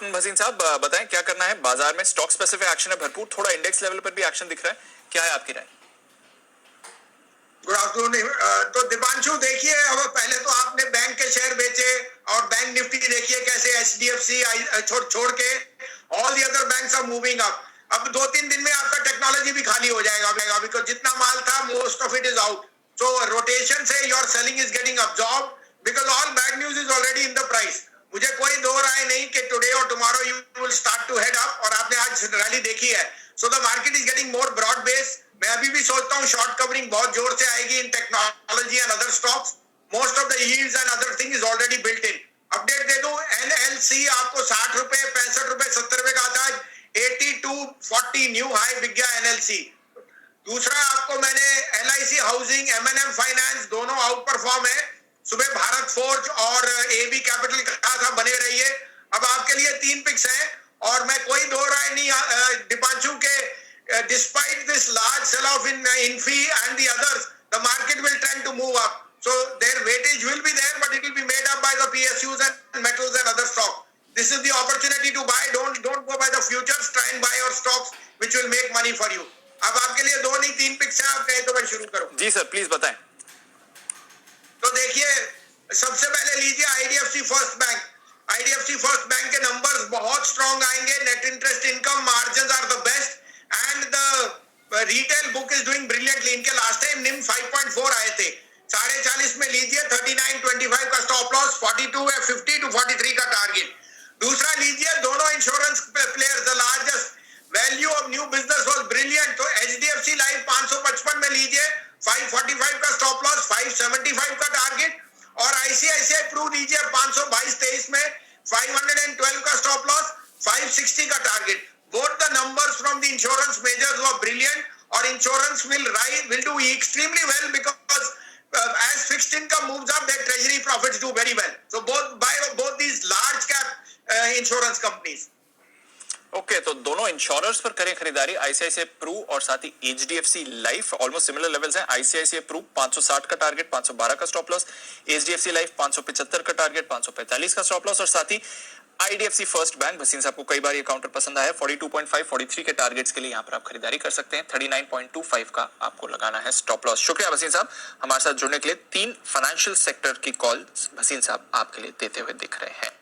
Afternoon Bhasin साहब, बताएं क्या करना है बाजार में? स्टॉक स्पेसिफिक एक्शन है भरपूर, थोड़ा इंडेक्स लेवल पर भी एक्शन दिख रहा है, क्या है आपकी राय? Good afternoon. तो दीपांशु देखिए, अब पहले तो आपने बैंक के शेयर बेचे और बैंक निफ्टी देखिए कैसे एचडीएफसी छोड़ के all the other banks are moving up. अब 2-3 दिन में आपका टेक्नोलॉजी भी खाली हो जाएगा, बिकॉज जितना माल था most of it is out. So rotation से your selling is getting absorb because all bad news is already in the price. मुझे कोई दो राय नहीं कि टुडे और tomorrow you will start to head up, और आपने आज रैली देखी है। So the market is getting more broad base. मैं अभी भी सोचता हूँ शॉर्ट कवरिंग बहुत जोर से आएगी in technology and other stocks. Most of the yields and other thing is already built in. Update दे दूं, एनएलसी आपको 60 रुपए, 65 रुपए, 70 रुपए का आता है, 8240 न्यू हाई बिक गया एनएलसी। दूसरा आपको मैंने एलआईसी हाउसिंग, एमएनएम फाइनेंस दोनों आउट परफॉर्म है। सुबह भारत फोर्ज और एबी कैपिटल कहा था बने रहिए। अब आपके लिए 3 पिक्स हैं और मैं कोई दो राय नहीं दीपांशु के, despite this large sell-off in Infi and the others, the market will tend to move up. So their weightage will be there, but it will be made up by the PSUs and metals and other stock. This is the opportunity to buy. Don't go by the futures. Try and buy your stocks which will make money for you. अब आपके लिए 2 नहीं 3 pics हैं, आप कहें तो मैं शुरू करूं? जी सर, प्लीज बताएं। तो देखिए, सबसे पहले लीजिए IDFC first bank. IDFC first bank के नंबर्स बहुत स्ट्रॉन्ग आएंगे। Net interest income margins are the best and the retail book is doing brilliantly. इनके last time NIM 5.4 आए थे। 40.5 में लीजिए 39.25 का स्टॉप लॉस, 42 है 50 to 43 का टारगेट। दूसरा लीजिए दोनों insurance players, the largest value of new business was brilliant. तो एचडीएफसी लाइफ 555 में लीजिए 545 का स्टॉप लॉस, 575 का टारगेट। और आईसीआईसीआई प्रू लीजिए 522-23 में 512 का स्टॉप लॉस, 560 का target. Both the numbers from the insurance majors were brilliant, or insurance will do extremely well because as fixed income moves up, their treasury profits do very well. So buy both these large cap insurance companies. Okay, तो दोनों insurers पर करें खरीदारी, ICICI Pru और साथ ही HDFC life. Almost similar levels हैं। ICICI Pru 560 का टारगेट, 512 का स्टॉप लॉस। एचडीएफसी लाइफ 575 का टारगेट, 545 का स्टॉप लॉस। और साथ ही आईडीएफसी फर्स्ट बैंक, भसीन साहब को कई बार ये काउंटर पसंद आया, 42.5, 43 के टारगेट्स के लिए यहाँ पर आप खरीदारी कर सकते हैं। 39.25 का आपको लगाना है स्टॉप लॉस। शुक्रिया भसीन साहब, हमारे साथ जुड़ने के लिए। 3 फाइनेंशियल सेक्टर की कॉल भसीन साहब आपके लिए देते हुए दिख रहे हैं।